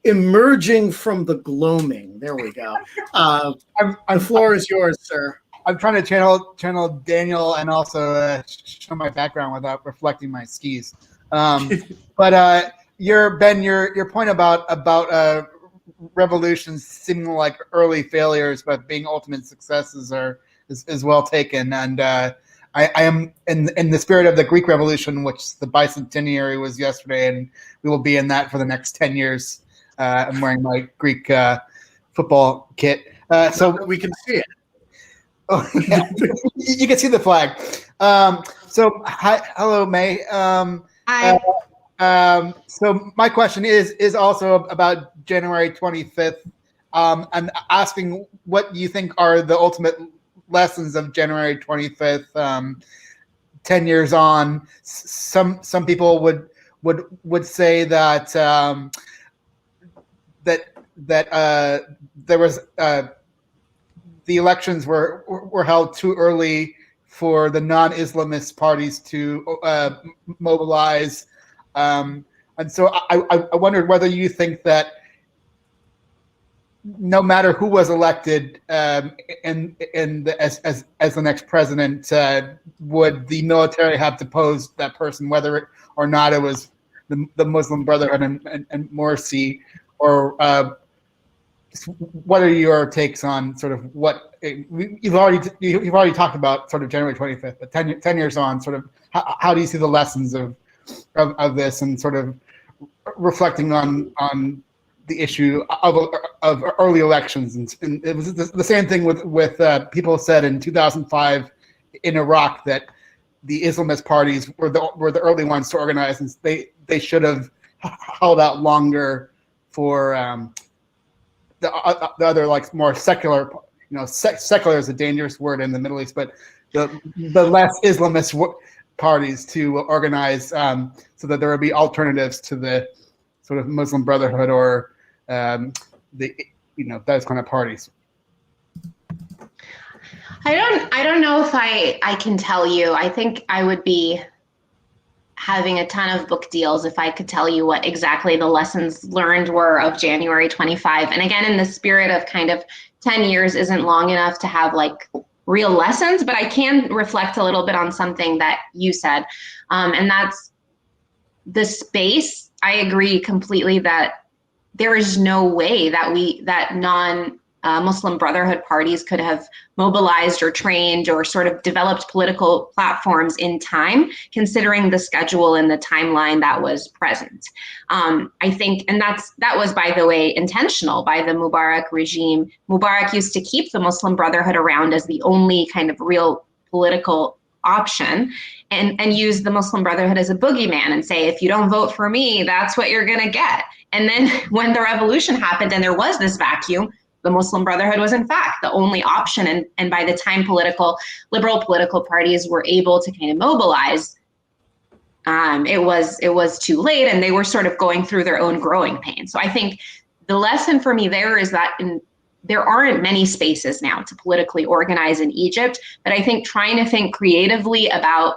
Emerging from the gloaming. There we go. The floor is yours, sir. I'm trying to channel Daniel and also show my background without reflecting my skis. But your point about revolutions seeming like early failures but being ultimate successes is well taken, and I am in the spirit of the Greek Revolution, which the bicentenary was yesterday, and we will be in that for the next 10 years. I'm wearing my Greek football kit, so we can see it. Oh, yeah. You can see the flag. Hello, May. Hi. So my question is also about January 25th. I'm asking what you think are the ultimate lessons of January 25th. 10 years on, some people would say that there was the elections were held too early for the non-Islamist parties to mobilize. And so I wondered whether you think that no matter who was elected as the next president, would the military have deposed that person, whether or not it was the Muslim Brotherhood and Morsi, or what are your takes on sort of what you've already talked about, sort of January 25th, but 10 years on, sort of how do you see the lessons of this, and sort of reflecting on the issue of early elections? And it was the same thing with people said in 2005 in Iraq that the Islamist parties were the early ones to organize, and they should have held out longer for the other, like, more secular, secular is a dangerous word in the Middle East, but the less Islamist parties to organize, so that there would be alternatives to the sort of Muslim Brotherhood or those kind of parties. I don't know if I can tell you. I think I would be having a ton of book deals if I could tell you what exactly the lessons learned were of January 25. And again, in the spirit of kind of 10 years isn't long enough to have like real lessons, but I can reflect a little bit on something that you said. And that's the space. I agree completely that there is no way that non-Muslim Brotherhood parties could have mobilized or trained or sort of developed political platforms in time, considering the schedule and the timeline that was present. I think, and that was, by the way, intentional by the Mubarak regime. Mubarak used to keep the Muslim Brotherhood around as the only kind of real political option and use the Muslim Brotherhood as a boogeyman and say, if you don't vote for me, that's what you're going to get. And then when the revolution happened and there was this vacuum, the Muslim Brotherhood was in fact the only option. And by the time liberal political parties were able to kind of mobilize, it was too late, and they were sort of going through their own growing pain. So I think the lesson for me there is that there aren't many spaces now to politically organize in Egypt, but I think trying to think creatively about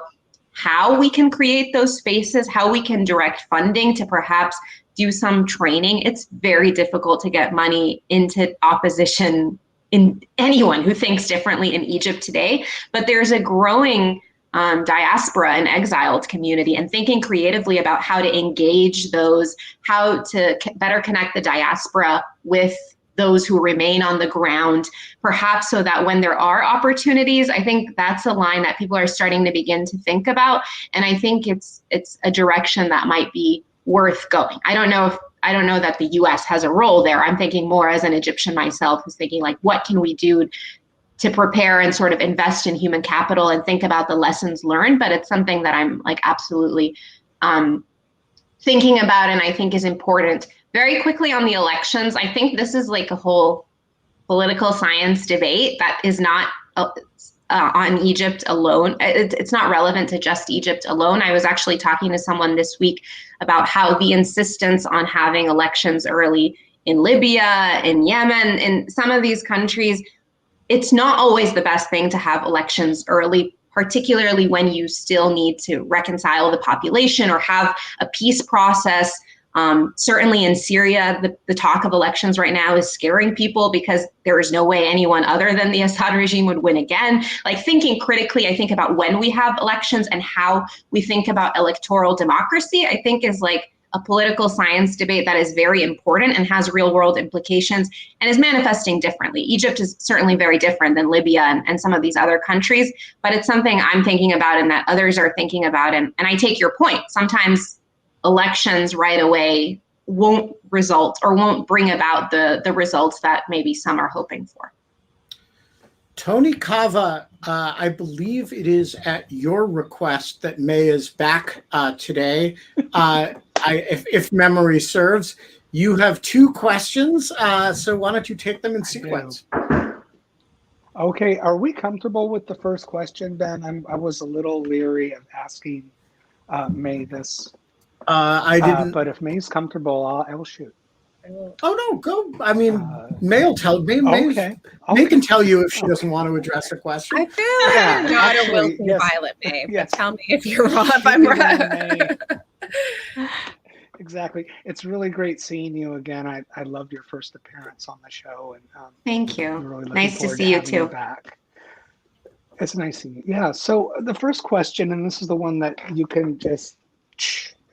how we can create those spaces, how we can direct funding to perhaps do some training. It's very difficult to get money into opposition in anyone who thinks differently in Egypt today, but there's a growing diaspora and exiled community, and thinking creatively about how to engage those, how to better connect the diaspora with those who remain on the ground, perhaps so that when there are opportunities, I think that's a line that people are starting to begin to think about. And I think it's a direction that might be worth going. I don't know that the US has a role there. I'm thinking more as an Egyptian myself, who's thinking like, what can we do to prepare and sort of invest in human capital and think about the lessons learned? But it's something that I'm like absolutely thinking about, and I think is important. Very quickly on the elections, I think this is like a whole political science debate that is not on Egypt alone. It's not relevant to just Egypt alone. I was actually talking to someone this week about how the insistence on having elections early in Libya, in Yemen, in some of these countries, it's not always the best thing to have elections early, particularly when you still need to reconcile the population or have a peace process. Certainly in Syria, the talk of elections right now is scaring people because there is no way anyone other than the Assad regime would win again. Like, thinking critically, I think about when we have elections and how we think about electoral democracy, I think is like a political science debate that is very important and has real world implications and is manifesting differently. Egypt is certainly very different than Libya and some of these other countries, but it's something I'm thinking about and that others are thinking about. And I take your point. Sometimes elections right away won't result or won't bring about the results that maybe some are hoping for. Tony Cava, I believe it is at your request that May is back today. If memory serves, you have two questions, so why don't you take them in sequence? Okay, are we comfortable with the first question, Ben? I was a little leery of asking May this. I didn't. But if May's comfortable, I will shoot. Oh no, go. I mean, May will tell. May can tell you if she doesn't want to address a question. I feel like not a Wilson Violet May. But tell me if you're wrong. If I'm right. Exactly. It's really great seeing you again. I loved your first appearance on the show, and thank you. Really nice to see you too. Back. It's nice seeing you. Yeah. So the first question, and this is the one that you can just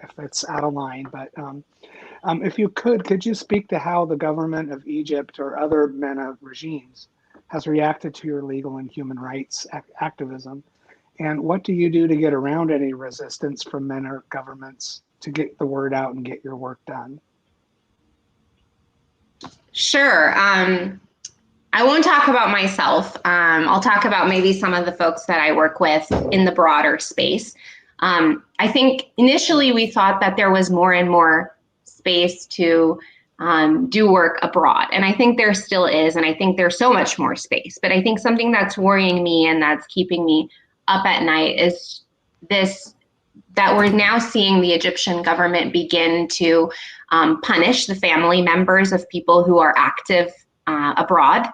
if it's out of line, but if you could you speak to how the government of Egypt or other MENA regimes has reacted to your legal and human rights activism? And what do you do to get around any resistance from MENA governments to get the word out and get your work done? Sure. I won't talk about myself. I'll talk about maybe some of the folks that I work with in the broader space. I think initially we thought that there was more and more space to do work abroad. And I think there still is, and I think there's so much more space. But I think something that's worrying me and that's keeping me up at night is that we're now seeing the Egyptian government begin to punish the family members of people who are active abroad.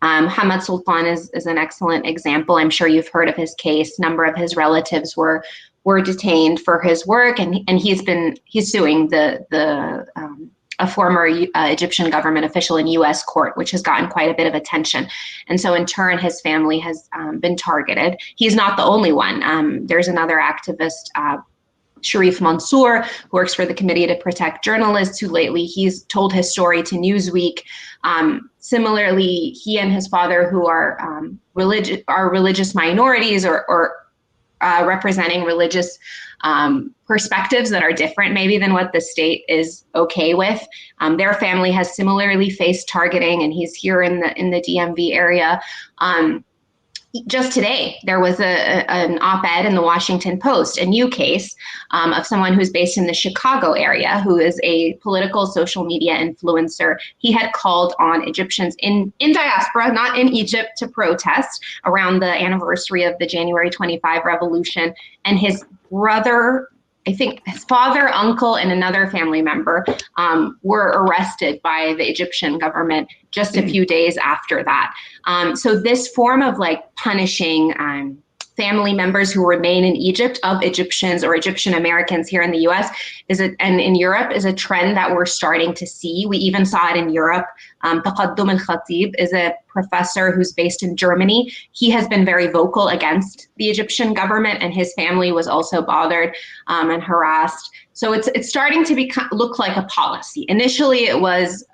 Hamad Sultan is an excellent example. I'm sure you've heard of his case. A number of his relatives were detained for his work, and he's suing a former Egyptian government official in U.S. court, which has gotten quite a bit of attention. And so in turn, his family has been targeted. He's not the only one. There's another activist, Sharif Mansour, who works for the Committee to Protect Journalists, who lately he's told his story to Newsweek. Similarly, he and his father, who are religious minorities or representing religious perspectives that are different maybe than what the state is okay with. Their family has similarly faced targeting, and he's here in the DMV area. just today, there was an op-ed in the Washington Post, a new case of someone who's based in the Chicago area, who is a political social media influencer. He had called on Egyptians in diaspora, not in Egypt, to protest around the anniversary of the January 25 revolution. And his brother, I think his father, uncle, and another family member were arrested by the Egyptian government just a few days after that. So this form of like punishing family members who remain in Egypt of Egyptians or Egyptian Americans here in the US and in Europe is a trend that we're starting to see. We even saw it in Europe. Taqaddum al-Khatib is a professor who's based in Germany. He has been very vocal against the Egyptian government, and his family was also bothered and harassed. So it's starting to look like a policy. Initially, it was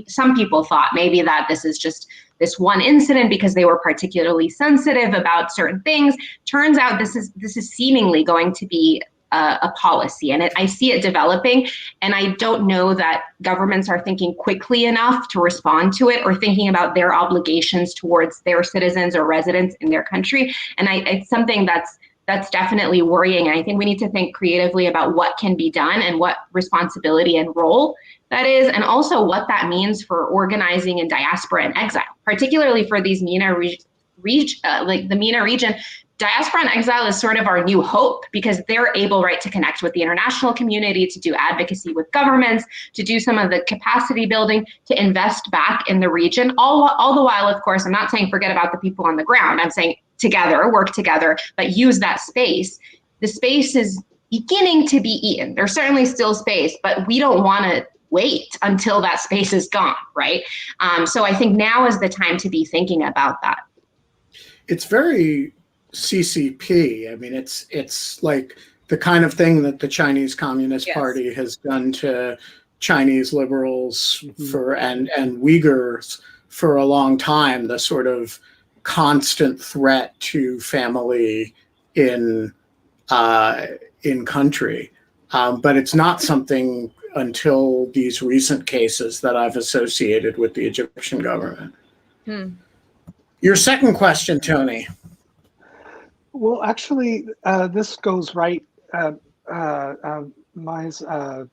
some people thought maybe that this is just this one incident because they were particularly sensitive about certain things. Turns out this is seemingly going to be a policy, and I see it developing, and I don't know that governments are thinking quickly enough to respond to it or thinking about their obligations towards their citizens or residents in their country. And it's something that's definitely worrying. And I think we need to think creatively about what can be done and what responsibility and role that is, and also what that means for organizing in diaspora and exile, particularly for these MENA like the MENA region. Diaspora and exile is sort of our new hope because they're able, right, to connect with the international community, to do advocacy with governments, to do some of the capacity building, to invest back in the region. All the while, of course, I'm not saying forget about the people on the ground. I'm saying work together, but use that space. The space is beginning to be eaten. There's certainly still space, but we don't want to wait until that space is gone, right? So I think now is the time to be thinking about that. It's very CCP. I mean, it's like the kind of thing that the Chinese Communist Party has done to Chinese liberals and Uyghurs for a long time, the sort of constant threat to family in country. But it's not something until these recent cases that I've associated with the Egyptian government. Your second question, Tony. Well, actually, this goes right. My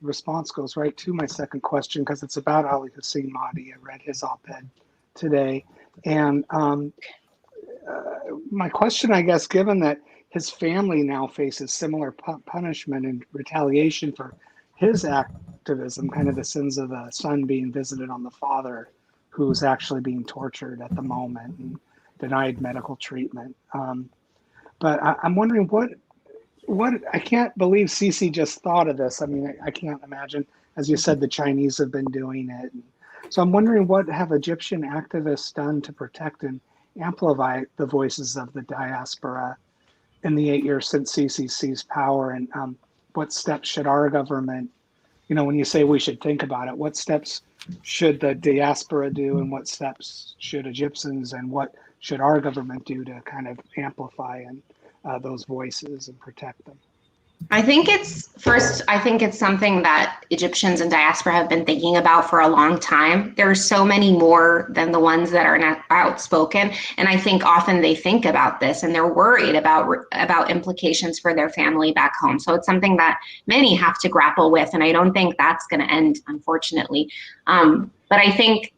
response goes right to my second question because it's about Ali Hussein Mahdi. I read his op-ed today, and my question, I guess, given that his family now faces similar punishment and retaliation for his activism, kind of the sins of the son being visited on the father, who's actually being tortured at the moment and denied medical treatment. But I'm wondering what I can't believe Sisi just thought of this. I mean, I can't imagine, as you said, the Chinese have been doing it. So I'm wondering what have Egyptian activists done to protect and amplify the voices of the diaspora in the 8 years since Sisi seized power, and what steps should our government, when you say we should think about it, what steps should the diaspora do, and what steps should Egyptians and what should our government do to kind of amplify and those voices and protect them? I think it's something that Egyptians and diaspora have been thinking about for a long time. There are so many more than the ones that are not outspoken. And I think often they think about this and they're worried about implications for their family back home. So it's something that many have to grapple with. And I don't think that's going to end, unfortunately. But I think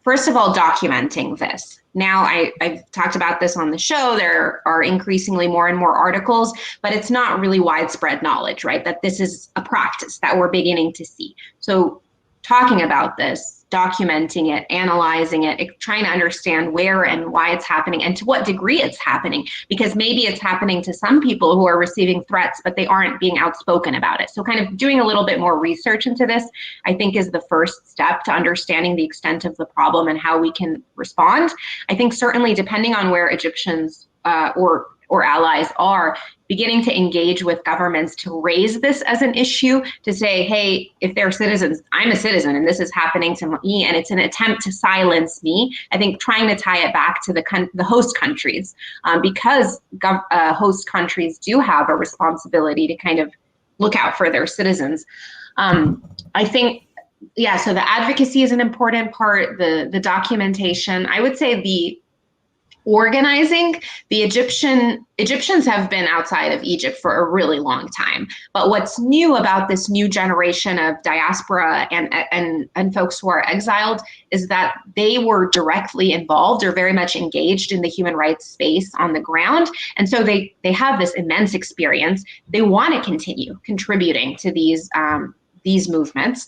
first of all, documenting this. Now, I've talked about this on the show. There are increasingly more and more articles, but it's not really widespread knowledge, right? That this is a practice that we're beginning to see. So talking about this, documenting it, analyzing it, trying to understand where and why it's happening and to what degree it's happening, because maybe it's happening to some people who are receiving threats, but they aren't being outspoken about it. So kind of doing a little bit more research into this, I think, is the first step to understanding the extent of the problem and how we can respond. I think certainly depending on where Egyptians or allies are, beginning to engage with governments to raise this as an issue, to say, hey, if they're citizens, I'm a citizen and this is happening to me, and it's an attempt to silence me. I think trying to tie it back to the host countries, because host countries do have a responsibility to kind of look out for their citizens. I think yeah, so the advocacy is an important part, the documentation. I would say the organizing, the Egyptians have been outside of Egypt for a really long time. But what's new about this new generation of diaspora and folks who are exiled is that they were directly involved or very much engaged in the human rights space on the ground. And so they have this immense experience. They want to continue contributing to these movements.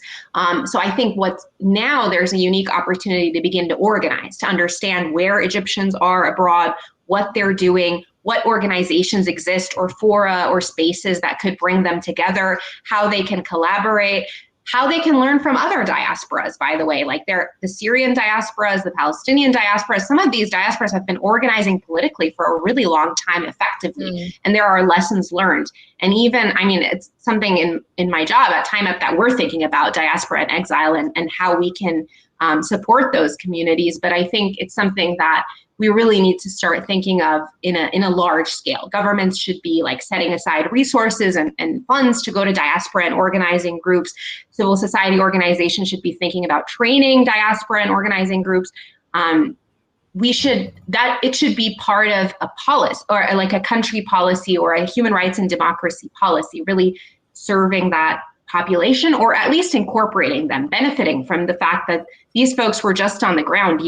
So I think now there's a unique opportunity to begin to organize, to understand where Egyptians are abroad, what they're doing, what organizations exist or fora or spaces that could bring them together, how they can collaborate, how they can learn from other diasporas, by the way, like the Syrian diasporas, the Palestinian diasporas. Some of these diasporas have been organizing politically for a really long time effectively, and there are lessons learned. And even, I mean, it's something in my job at Time Up that we're thinking about diaspora and exile and how we can support those communities. But I think it's something that we really need to start thinking of in a large scale. Governments should be like setting aside resources and funds to go to diaspora and organizing groups. Civil society organizations should be thinking about training diaspora and organizing groups. It should be part of a policy or like a country policy or a human rights and democracy policy, really serving that population, or at least incorporating them, benefiting from the fact that these folks were just on the ground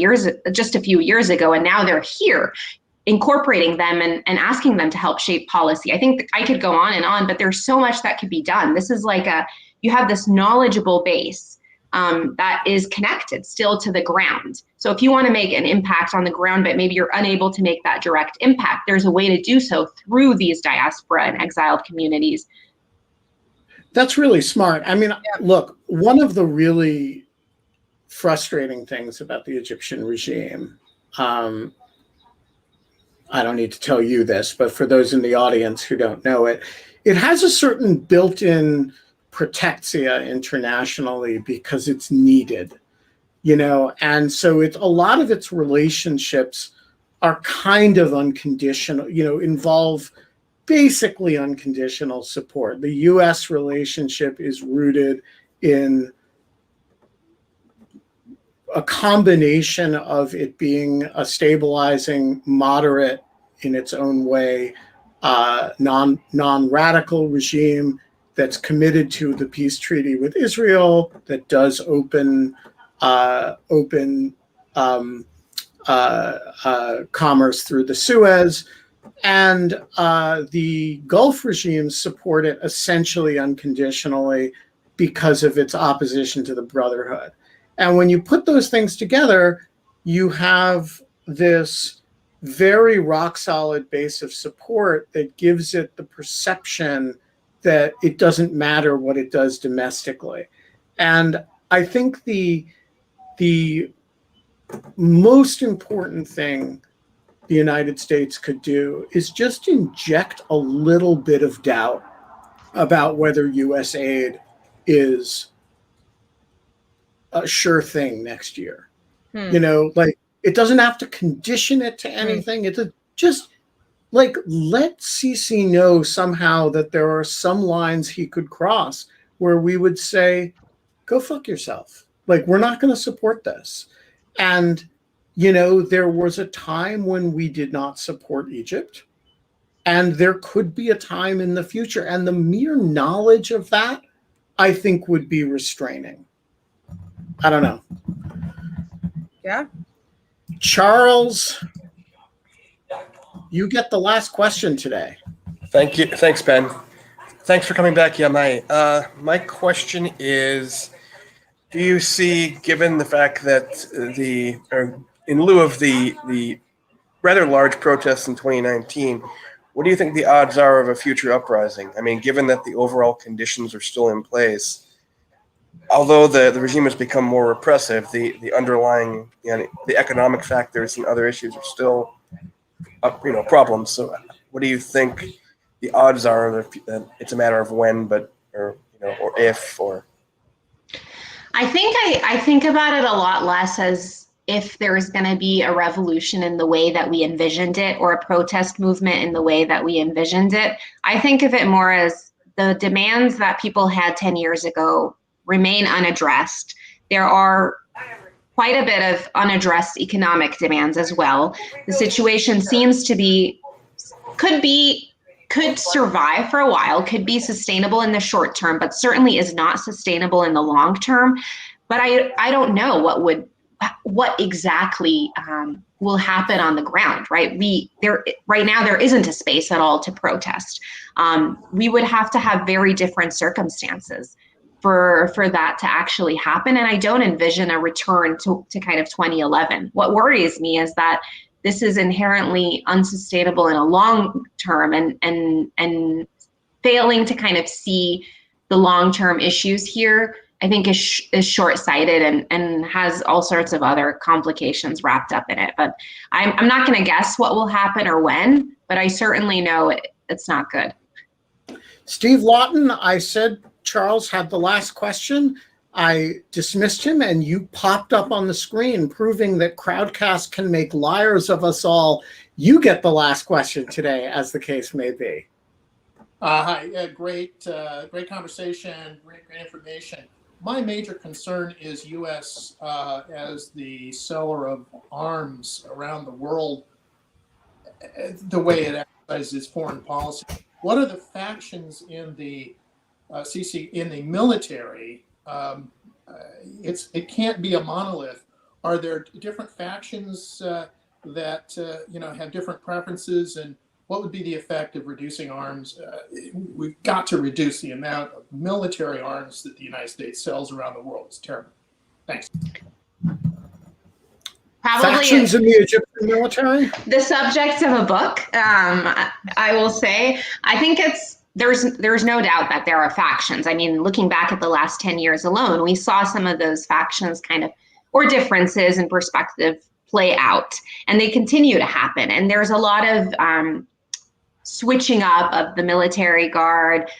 just a few years ago, and now they're here, incorporating them and asking them to help shape policy. I think I could go on, but there's so much that could be done. This is like you have this knowledgeable base that is connected still to the ground. So if you want to make an impact on the ground, but maybe you're unable to make that direct impact, there's a way to do so through these diaspora and exiled communities. That's really smart. I mean, look, one of the really frustrating things about the Egyptian regime, I don't need to tell you this, but for those in the audience who don't know it, it has a certain built-in protectia internationally because it's needed, and so a lot of its relationships are kind of unconditional, involve basically unconditional support. The U.S. relationship is rooted in a combination of it being a stabilizing, moderate in its own way, non-radical regime that's committed to the peace treaty with Israel, that does open commerce through the Suez. And the Gulf regimes support it essentially unconditionally because of its opposition to the Brotherhood. And when you put those things together, you have this very rock-solid base of support that gives it the perception that it doesn't matter what it does domestically. And I think the most important thing the United States could do is just inject a little bit of doubt about whether U.S. aid is a sure thing next year. Like, it doesn't have to condition it to anything. It's just like, let Sisi know somehow that there are some lines he could cross where we would say, go fuck yourself. Like, we're not going to support this. And there was a time when we did not support Egypt, and there could be a time in the future. And the mere knowledge of that, I think, would be restraining. I don't know. Yeah. Charles, you get the last question today. Thank you. Thanks, Ben. Thanks for coming back, Mai. My question is, do you see, given the fact that in lieu of the rather large protests in 2019, what do you think the odds are of a future uprising? I mean, given that the overall conditions are still in place, although the regime has become more repressive, the underlying, the economic factors and other issues are still, problems. So, what do you think the odds are that it's a matter of when, or if, or? I think about it a lot less as if there's going to be a revolution in the way that we envisioned it, or a protest movement in the way that we envisioned it. I think of it more as the demands that people had 10 years ago remain unaddressed. There are quite a bit of unaddressed economic demands as well. The situation seems to be, could survive for a while, could be sustainable in the short term, but certainly is not sustainable in the long term. But I don't know what exactly will happen on the ground, right? Right now there isn't a space at all to protest. We would have to have very different circumstances for that to actually happen. And I don't envision a return to kind of 2011. What worries me is that this is inherently unsustainable in a long term, and failing to kind of see the long-term issues here, I think is short-sighted and has all sorts of other complications wrapped up in it. But I'm not going to guess what will happen or when, but I certainly know it's not good. Steve Lawton, I said Charles had the last question. I dismissed him, and you popped up on the screen, proving that Crowdcast can make liars of us all. You get the last question today, as the case may be. Hi, great conversation, great information. My major concern is U.S. As the seller of arms around the world, the way it exercises its foreign policy. What are the factions in the CC in the military? It can't be a monolith. Are there different factions that have different preferences, and what would be the effect of reducing arms? We've got to reduce the amount of military arms that the United States sells around the world. It's terrible. Thanks. Probably factions in the Egyptian military? The subject of a book, I will say. I think there's no doubt that there are factions. I mean, looking back at the last 10 years alone, we saw some of those factions or differences in perspective play out, and they continue to happen. And there's a lot of switching up of the military guard.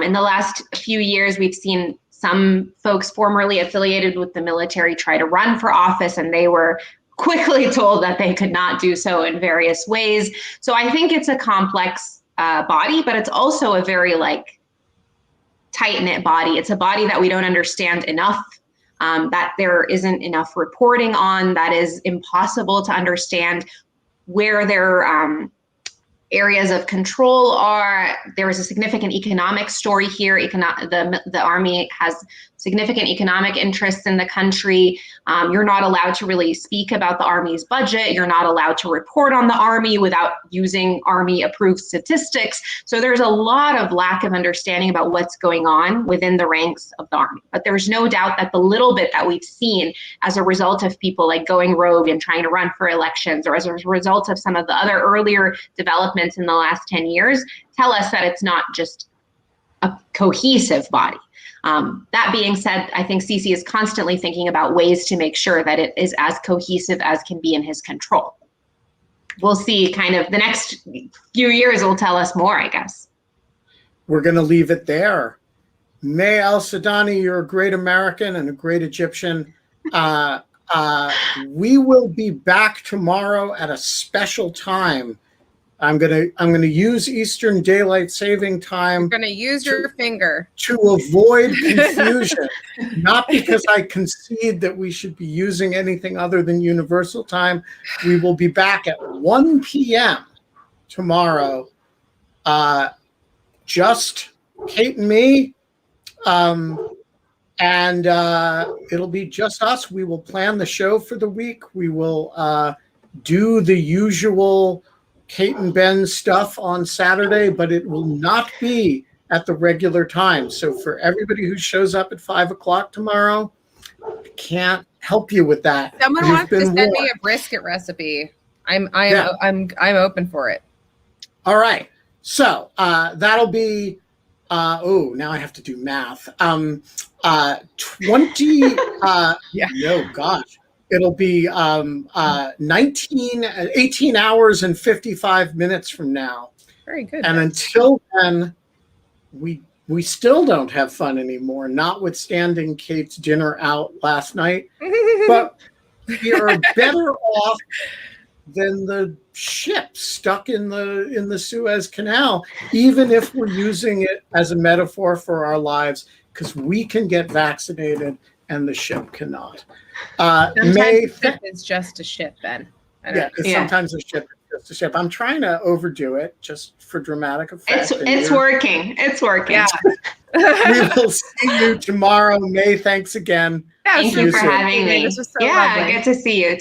In the last few years, we've seen some folks formerly affiliated with the military try to run for office, and they were quickly told that they could not do so in various ways. So I think it's a complex body, but it's also a very tight-knit body. It's a body that we don't understand enough, that there isn't enough reporting on, that is impossible to understand where their areas of control are. There is a significant economic story here. The Army has significant economic interests in the country. You're not allowed to really speak about the Army's budget. You're not allowed to report on the Army without using Army-approved statistics. So there's a lot of lack of understanding about what's going on within the ranks of the Army. But there's no doubt that the little bit that we've seen as a result of people going rogue and trying to run for elections, or as a result of some of the other earlier developments in the last 10 years, tell us that it's not just a cohesive body. That being said, I think Sisi is constantly thinking about ways to make sure that it is as cohesive as can be in his control. We'll see. Kind of the next few years will tell us more, I guess. We're going to leave it there. Mai El-Sadany, you're a great American and a great Egyptian. We will be back tomorrow at a special time. I'm gonna use Eastern Daylight Saving Time. You're gonna use your finger to avoid confusion, not because I concede that we should be using anything other than Universal Time. We will be back at 1 p.m. tomorrow. Just Kate and me, and it'll be just us. We will plan the show for the week. We will do the usual Kate and Ben stuff on Saturday, but it will not be at the regular time. So for everybody who shows up at 5 o'clock tomorrow, I can't help you with that. Someone wants to send me a brisket recipe. I'm open for it. All right. So that'll be now I have to do math. 20 no gosh. It'll be 18 hours and 55 minutes from now. Very good. And until then, we still don't have fun anymore, notwithstanding Kate's dinner out last night. But we are better off than the ship stuck in the Suez Canal, even if we're using it as a metaphor for our lives, because we can get vaccinated and the ship cannot. Sometimes May, the ship is just a ship, Ben. I don't yeah, know. because sometimes the ship is just a ship. I'm trying to overdo it just for dramatic effect. It's working. It's working. Yeah. We will see you tomorrow. May, thanks again. Yeah, Thank See you you for soon. having me. This was so yeah, lovely. good to see you.